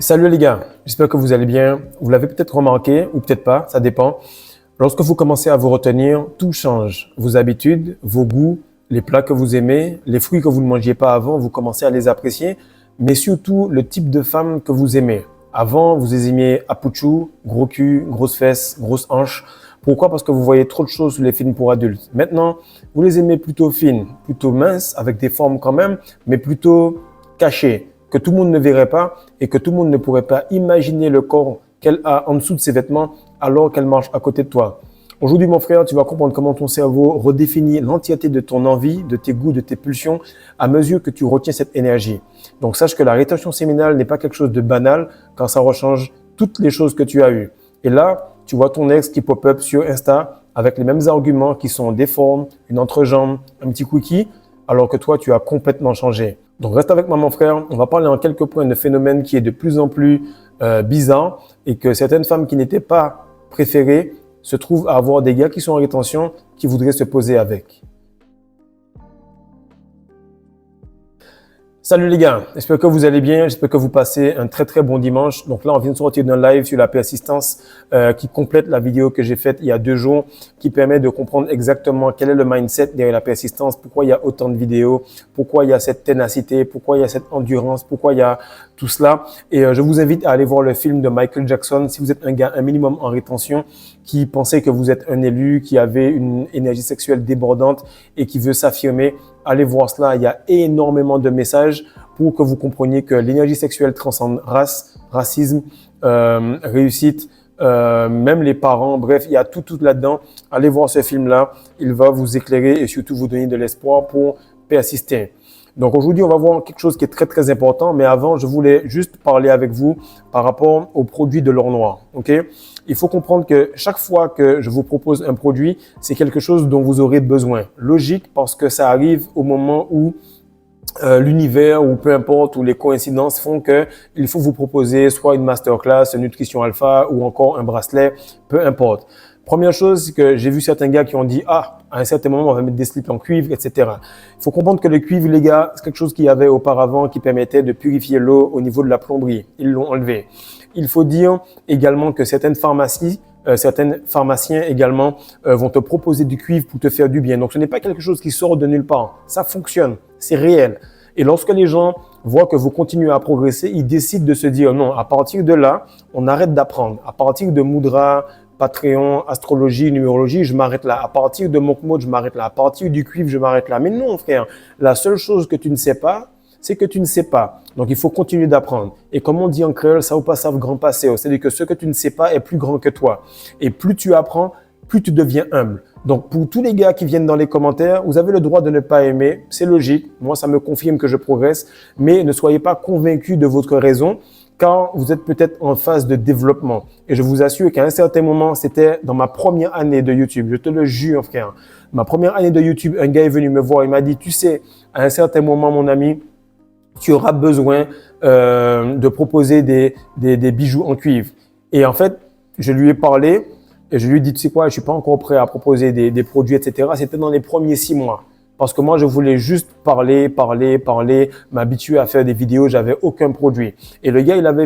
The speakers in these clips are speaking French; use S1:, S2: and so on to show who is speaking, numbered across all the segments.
S1: Salut les gars, j'espère que vous allez bien. Vous l'avez peut-être remarqué ou peut-être pas, ça dépend. Lorsque vous commencez à vous retenir, tout change. Vos habitudes, vos goûts, les plats que vous aimez, les fruits que vous ne mangiez pas avant, vous commencez à les apprécier, mais surtout le type de femme que vous aimez. Avant, vous aimiez apouchou, gros cul, grosses fesses, grosses hanches. Pourquoi? Parce que vous voyez trop de choses sur les films pour adultes. Maintenant, vous les aimez plutôt fines, plutôt minces, avec des formes quand même, mais plutôt cachées, que tout le monde ne verrait pas et que tout le monde ne pourrait pas imaginer le corps qu'elle a en dessous de ses vêtements alors qu'elle marche à côté de toi. Aujourd'hui, mon frère, tu vas comprendre comment ton cerveau redéfinit l'entièreté de ton envie, de tes goûts, de tes pulsions à mesure que tu retiens cette énergie. Donc, sache que la rétention séminale n'est pas quelque chose de banal car ça rechange toutes les choses que tu as eues. Et là, tu vois ton ex qui pop-up sur Insta avec les mêmes arguments qui sont des formes, une entrejambe, un petit quickie, alors que toi, tu as complètement changé. Donc, reste avec moi, mon frère. On va parler en quelques points de phénomène qui est de plus en plus bizarre et que certaines femmes qui n'étaient pas préférées se trouvent à avoir des gars qui sont en rétention qui voudraient se poser avec. Salut les gars, j'espère que vous allez bien, j'espère que vous passez un très bon dimanche. Donc là, on vient de sortir d'un live sur la persistance qui complète la vidéo que j'ai faite il y a 2 jours, qui permet de comprendre exactement quel est le mindset derrière la persistance, pourquoi il y a autant de vidéos, pourquoi il y a cette ténacité, pourquoi il y a cette endurance, pourquoi il y a tout cela. Et je vous invite à aller voir le film de Michael Jackson si vous êtes un gars un minimum en rétention, qui pensait que vous êtes un élu, qui avait une énergie sexuelle débordante et qui veut s'affirmer. Allez voir cela, il y a énormément de messages pour que vous compreniez que l'énergie sexuelle transcende race, racisme, réussite, même les parents, bref, il y a tout là-dedans. Allez voir ce film-là, il va vous éclairer et surtout vous donner de l'espoir pour persister. Donc aujourd'hui, on va voir quelque chose qui est très important, mais avant, je voulais juste parler avec vous par rapport aux produits de l'or noir. Ok? Il faut comprendre que chaque fois que je vous propose un produit, c'est quelque chose dont vous aurez besoin. Logique, parce que ça arrive au moment où l'univers ou peu importe, ou les coïncidences font que il faut vous proposer soit une masterclass, une nutrition alpha ou encore un bracelet, peu importe. Première chose, c'est que j'ai vu certains gars qui ont dit « Ah, à un certain moment, on va mettre des slips en cuivre, etc. » Il faut comprendre que le cuivre, les gars, c'est quelque chose qu'il y avait auparavant qui permettait de purifier l'eau au niveau de la plomberie. Ils l'ont enlevé. Il faut dire également que certaines pharmacies, certains pharmaciens également vont te proposer du cuivre pour te faire du bien. Donc, ce n'est pas quelque chose qui sort de nulle part. Ça fonctionne, c'est réel. Et lorsque les gens voient que vous continuez à progresser, ils décident de se dire « Non, à partir de là, on arrête d'apprendre. À partir de Moudra, Patreon, astrologie, numérologie, je m'arrête là. À partir de Mokmod, je m'arrête là. À partir du cuivre, je m'arrête là. » Mais non, frère, la seule chose que tu ne sais pas, c'est que tu ne sais pas. Donc, il faut continuer d'apprendre. Et comme on dit en créole, ça ou pas ça, grand passé. C'est-à-dire que ce que tu ne sais pas est plus grand que toi. Et plus tu apprends, plus tu deviens humble. Donc, pour tous les gars qui viennent dans les commentaires, vous avez le droit de ne pas aimer. C'est logique. Moi, ça me confirme que je progresse. Mais ne soyez pas convaincus de votre raison, car vous êtes peut-être en phase de développement. Et je vous assure qu'à un certain moment, c'était dans ma première année de YouTube. Je te le jure, frère. Ma première année de YouTube, un gars est venu me voir. Il m'a dit, tu sais, à un certain moment, mon ami, tu auras besoin de proposer des bijoux en cuivre. Et en fait, je lui ai parlé et je lui ai dit, tu sais quoi, je suis pas encore prêt à proposer des produits, etc. C'était dans les premiers 6 mois. Parce que moi, je voulais juste parler, m'habituer à faire des vidéos, j'avais aucun produit. Et le gars, il avait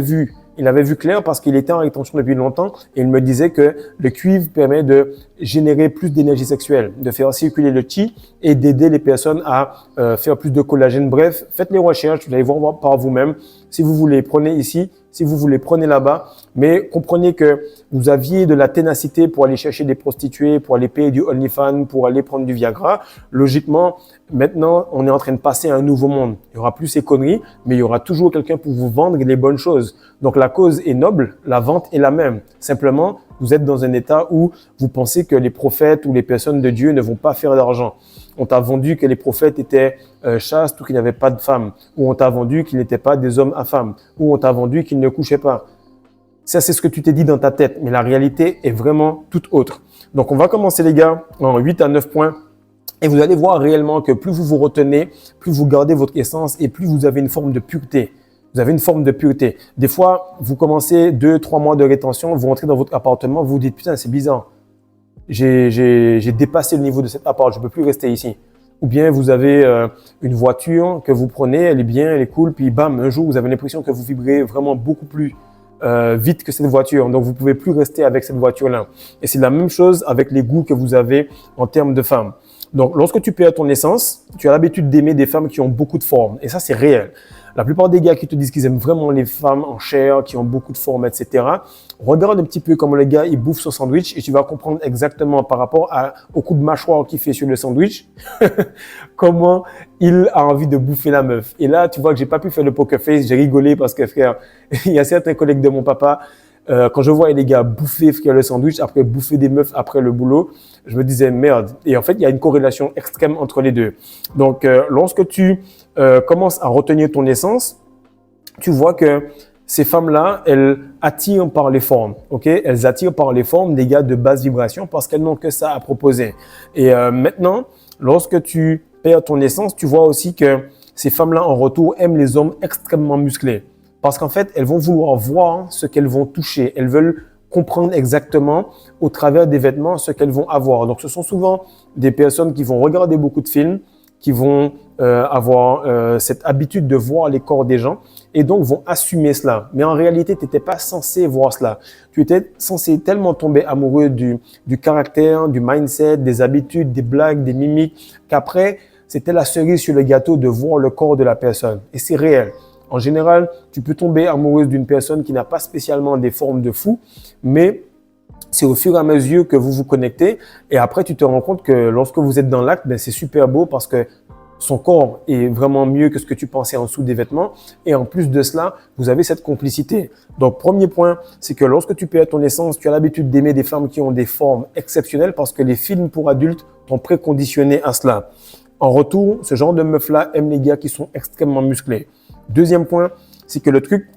S1: vu clair parce qu'il était en rétention depuis longtemps et il me disait que le cuivre permet de générer plus d'énergie sexuelle, de faire circuler le chi et d'aider les personnes à faire plus de collagène. Bref, faites les recherches, vous allez voir par vous-même. Si vous voulez, prenez ici. Si vous voulez, prenez là-bas. Mais comprenez que vous aviez de la ténacité pour aller chercher des prostituées, pour aller payer du OnlyFans, pour aller prendre du Viagra. Logiquement, maintenant, on est en train de passer à un nouveau monde. Il y aura plus ces conneries, mais il y aura toujours quelqu'un pour vous vendre les bonnes choses. Donc, la cause est noble, la vente est la même. Simplement, vous êtes dans un état où vous pensez que les prophètes ou les personnes de Dieu ne vont pas faire d'argent. On t'a vendu que les prophètes étaient chastes ou qu'ils n'avaient pas de femmes. Ou on t'a vendu qu'ils n'étaient pas des hommes à femmes. Ou on t'a vendu qu'ils ne couchaient pas. Ça, c'est ce que tu t'es dit dans ta tête. Mais la réalité est vraiment toute autre. Donc, on va commencer, les gars, en 8 à 9 points. Et vous allez voir réellement que plus vous vous retenez, plus vous gardez votre essence et plus vous avez une forme de pureté. Vous avez une forme de pureté. Des fois, vous commencez 2-3 mois de rétention, vous rentrez dans votre appartement, vous vous dites « Putain, c'est bizarre. J'ai dépassé le niveau de cet appart, je ne peux plus rester ici. » Ou bien vous avez une voiture que vous prenez, elle est bien, elle est cool, puis bam, un jour vous avez l'impression que vous vibrez vraiment beaucoup plus vite que cette voiture. Donc vous pouvez plus rester avec cette voiture-là. Et c'est la même chose avec les goûts que vous avez en termes de femmes. Donc lorsque tu perds ton essence, tu as l'habitude d'aimer des femmes qui ont beaucoup de forme. Et ça, c'est réel. La plupart des gars qui te disent qu'ils aiment vraiment les femmes en chair, qui ont beaucoup de forme, etc. Regarde un petit peu comment le gars il bouffe son sandwich et tu vas comprendre exactement par rapport au coup de mâchoire qu'il fait sur le sandwich, comment il a envie de bouffer la meuf. Et là, tu vois que j'ai pas pu faire le poker face, j'ai rigolé parce que frère, il y a certains collègues de mon papa, quand je vois les gars bouffer frère, le sandwich, après bouffer des meufs après le boulot, je me disais merde. Et en fait, il y a une corrélation extrême entre les deux. Donc, lorsque tu commences à retenir ton essence, tu vois que ces femmes-là, elles attirent par les formes, ok? Elles attirent par les formes des gars de basse vibration parce qu'elles n'ont que ça à proposer. Et maintenant, lorsque tu perds ton essence, tu vois aussi que ces femmes-là, en retour, aiment les hommes extrêmement musclés. Parce qu'en fait, elles vont vouloir voir ce qu'elles vont toucher. Elles veulent comprendre exactement au travers des vêtements ce qu'elles vont avoir. Donc, ce sont souvent des personnes qui vont regarder beaucoup de films, qui vont avoir cette habitude de voir les corps des gens et donc vont assumer cela. Mais en réalité, tu n'étais pas censé voir cela. Tu étais censé tellement tomber amoureux du caractère, du mindset, des habitudes, des blagues, des mimiques, qu'après, c'était la cerise sur le gâteau de voir le corps de la personne. Et c'est réel. En général, tu peux tomber amoureuse d'une personne qui n'a pas spécialement des formes de fou, mais c'est au fur et à mesure que vous vous connectez et après tu te rends compte que lorsque vous êtes dans l'acte, ben, c'est super beau parce que son corps est vraiment mieux que ce que tu pensais en dessous des vêtements et en plus de cela, vous avez cette complicité. Donc, premier point, c'est que lorsque tu perds ton essence, tu as l'habitude d'aimer des femmes qui ont des formes exceptionnelles parce que les films pour adultes t'ont préconditionné à cela. En retour, ce genre de meufs-là aiment les gars qui sont extrêmement musclés. Deuxième point, c'est que le truc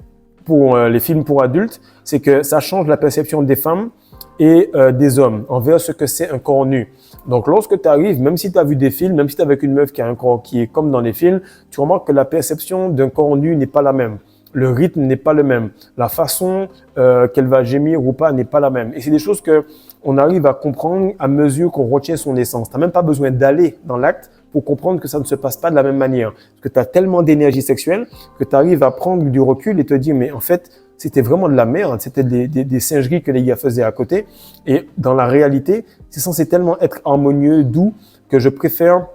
S1: pour les films pour adultes, c'est que ça change la perception des femmes et des hommes envers ce que c'est un corps nu. Donc, lorsque tu arrives, même si tu as vu des films, même si tu es avec une meuf qui a un corps qui est comme dans les films, tu remarques que la perception d'un corps nu n'est pas la même. Le rythme n'est pas le même. La façon qu'elle va gémir ou pas n'est pas la même. Et c'est des choses que on arrive à comprendre à mesure qu'on retient son essence. Tu n'as même pas besoin d'aller dans l'acte pour comprendre que ça ne se passe pas de la même manière. Parce que tu as tellement d'énergie sexuelle que tu arrives à prendre du recul et te dire, mais en fait, c'était vraiment de la merde, c'était des singeries que les gars faisaient à côté. Et dans la réalité, c'est censé tellement être harmonieux, doux, que je préfère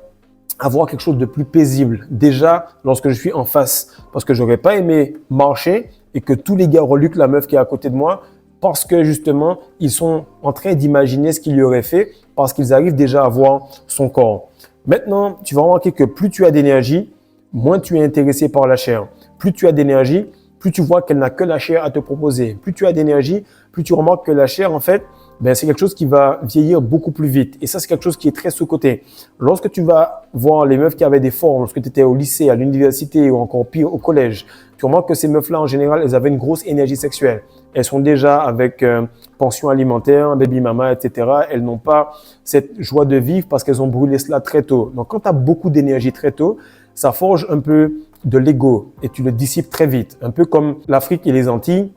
S1: avoir quelque chose de plus paisible. Déjà, lorsque je suis en face, parce que j'aurais pas aimé marcher et que tous les gars reluquent la meuf qui est à côté de moi, parce que justement, ils sont en train d'imaginer ce qu'il lui aurait fait, parce qu'ils arrivent déjà à voir son corps. Maintenant, tu vas remarquer que plus tu as d'énergie, moins tu es intéressé par la chair. Plus tu as d'énergie, plus tu vois qu'elle n'a que la chair à te proposer. Plus tu as d'énergie, plus tu remarques que la chair, en fait, ben, c'est quelque chose qui va vieillir beaucoup plus vite. Et ça, c'est quelque chose qui est très sous-coté. Lorsque tu vas voir les meufs qui avaient des formes, lorsque tu étais au lycée, à l'université ou encore pire, au collège, tu remarques que ces meufs-là, en général, elles avaient une grosse énergie sexuelle. Elles sont déjà avec pension alimentaire, baby mama, etc. Elles n'ont pas cette joie de vivre parce qu'elles ont brûlé cela très tôt. Donc, quand tu as beaucoup d'énergie très tôt, ça forge un peu de l'ego et tu le dissipes très vite. Un peu comme l'Afrique et les Antilles.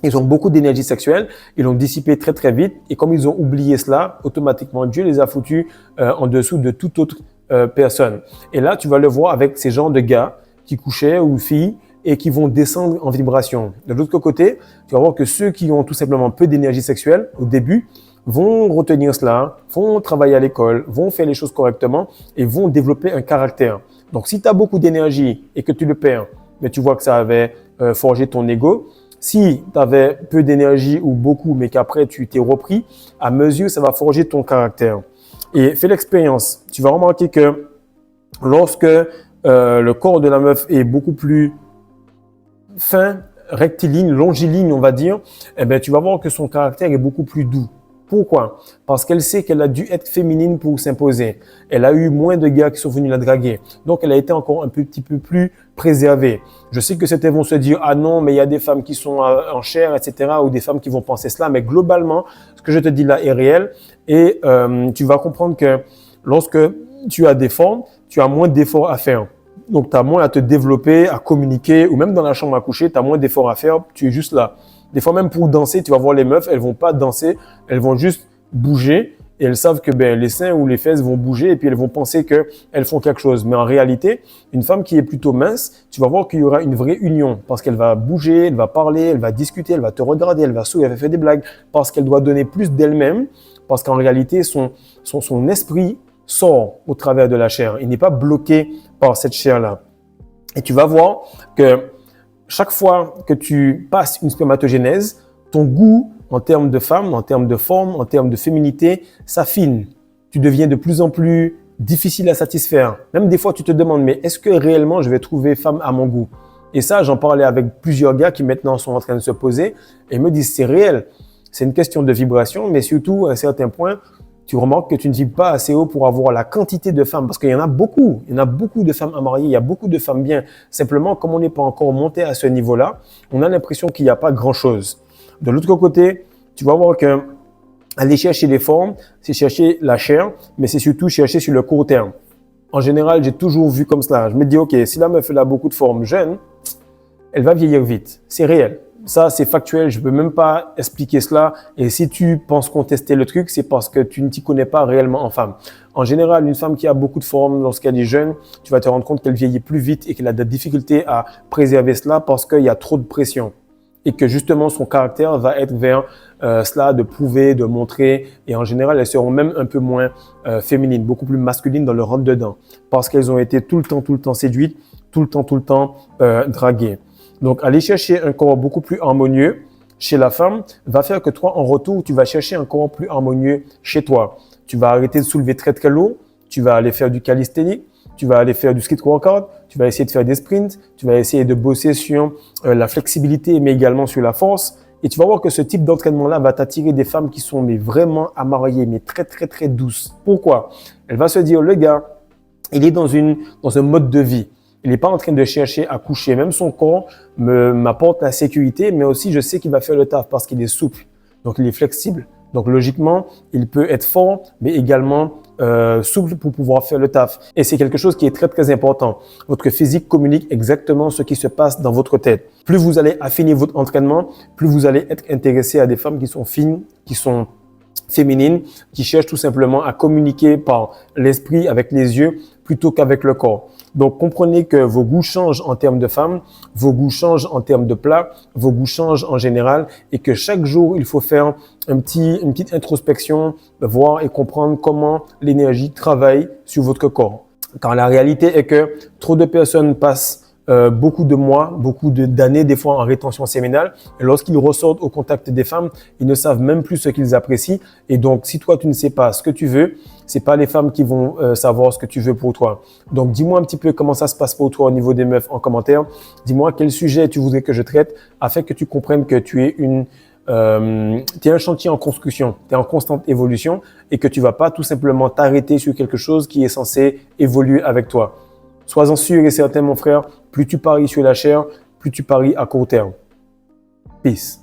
S1: Ils ont beaucoup d'énergie sexuelle, ils l'ont dissipé très très vite et comme ils ont oublié cela, automatiquement Dieu les a foutus en dessous de toute autre personne. Et là, tu vas le voir avec ces genres de gars qui couchaient ou filles et qui vont descendre en vibration. De l'autre côté, tu vas voir que ceux qui ont tout simplement peu d'énergie sexuelle au début vont retenir cela, vont travailler à l'école, vont faire les choses correctement et vont développer un caractère. Donc, si tu as beaucoup d'énergie et que tu le perds, mais tu vois que ça avait forgé ton ego. Si tu avais peu d'énergie ou beaucoup, mais qu'après tu t'es repris, à mesure, ça va forger ton caractère. Et fais l'expérience. Tu vas remarquer que lorsque le corps de la meuf est beaucoup plus fin, rectiligne, longiligne, on va dire, eh ben, tu vas voir que son caractère est beaucoup plus doux. Pourquoi? Parce qu'elle sait qu'elle a dû être féminine pour s'imposer. Elle a eu moins de gars qui sont venus la draguer. Donc, elle a été encore un petit peu plus préservée. Je sais que certains vont se dire, ah non, mais il y a des femmes qui sont en chair, etc., ou des femmes qui vont penser cela. Mais globalement, ce que je te dis là est réel. Et tu vas comprendre que lorsque tu as des formes, tu as moins d'efforts à faire. Donc, tu as moins à te développer, à communiquer, ou même dans la chambre à coucher, tu as moins d'efforts à faire. Tu es juste là. Des fois, même pour danser, tu vas voir les meufs, elles vont pas danser, elles vont juste bouger et elles savent que les seins ou les fesses vont bouger et puis elles vont penser qu'elles font quelque chose. Mais en réalité, une femme qui est plutôt mince, tu vas voir qu'il y aura une vraie union parce qu'elle va bouger, elle va parler, elle va discuter, elle va te regarder, elle va sourire, elle va faire des blagues parce qu'elle doit donner plus d'elle-même parce qu'en réalité, son esprit sort au travers de la chair. Il n'est pas bloqué par cette chair-là. Et tu vas voir que chaque fois que tu passes une spermatogénèse, ton goût en termes de femme, en termes de forme, en termes de féminité, s'affine. Tu deviens de plus en plus difficile à satisfaire. Même des fois, tu te demandes, mais est-ce que réellement je vais trouver femme à mon goût? Et ça, j'en parlais avec plusieurs gars qui maintenant sont en train de se poser et me disent, c'est réel. C'est une question de vibration, mais surtout, à un certain point, tu remarques que tu ne vibres pas assez haut pour avoir la quantité de femmes, parce qu'il y en a beaucoup. Il y en a beaucoup de femmes à marier, il y a beaucoup de femmes bien. Simplement, comme on n'est pas encore monté à ce niveau-là, on a l'impression qu'il n'y a pas grand-chose. De l'autre côté, tu vas voir que aller chercher les formes, c'est chercher la chair, mais c'est surtout chercher sur le court terme. En général, j'ai toujours vu comme cela. Je me dis, OK, si la meuf elle a beaucoup de formes jeunes, elle va vieillir vite. C'est réel. Ça, c'est factuel. Je peux même pas expliquer cela. Et si tu penses contester le truc, c'est parce que tu ne t'y connais pas réellement en femme. En général, une femme qui a beaucoup de formes, lorsqu'elle est jeune, tu vas te rendre compte qu'elle vieillit plus vite et qu'elle a des difficultés à préserver cela parce qu'il y a trop de pression. Et que justement, son caractère va être vers cela, de prouver, de montrer. Et en général, elles seront même un peu moins féminines, beaucoup plus masculines dans le rentre-dedans. Parce qu'elles ont été tout le temps séduites, tout le temps draguées. Donc, aller chercher un corps beaucoup plus harmonieux chez la femme va faire que toi, en retour, tu vas chercher un corps plus harmonieux chez toi. Tu vas arrêter de soulever très lourd, tu vas aller faire du calisthénique, tu vas aller faire du street workout, tu vas essayer de faire des sprints, tu vas essayer de bosser sur la flexibilité, mais également sur la force. Et tu vas voir que ce type d'entraînement-là va t'attirer des femmes qui sont vraiment à marier, mais très douces. Pourquoi? Elle va se dire, le gars, il est dans un mode de vie. Il n'est pas en train de chercher à coucher. Même son corps m'apporte la sécurité, mais aussi je sais qu'il va faire le taf parce qu'il est souple. Donc, il est flexible. Donc, logiquement, il peut être fort, mais également souple pour pouvoir faire le taf. Et c'est quelque chose qui est très important. Votre physique communique exactement ce qui se passe dans votre tête. Plus vous allez affiner votre entraînement, plus vous allez être intéressé à des femmes qui sont fines, qui sont féminines, qui cherchent tout simplement à communiquer par l'esprit avec les yeux plutôt qu'avec le corps. Donc, comprenez que vos goûts changent en termes de femmes, vos goûts changent en termes de plats, vos goûts changent en général et que chaque jour, il faut faire une petite introspection, voir et comprendre comment l'énergie travaille sur votre corps. Car la réalité est que trop de personnes passent beaucoup de mois, d'années, des fois en rétention séminale. Et lorsqu'ils ressortent au contact des femmes, ils ne savent même plus ce qu'ils apprécient. Et donc, si toi, tu ne sais pas ce que tu veux, c'est pas les femmes qui vont savoir ce que tu veux pour toi. Donc, dis-moi un petit peu comment ça se passe pour toi au niveau des meufs en commentaire. Dis-moi quel sujet tu voudrais que je traite afin que tu comprennes que tu es t'es un chantier en construction, tu es en constante évolution et que tu vas pas tout simplement t'arrêter sur quelque chose qui est censé évoluer avec toi. Sois-en sûr et certain, mon frère, plus tu paries sur la chair, plus tu paries à court terme. Peace.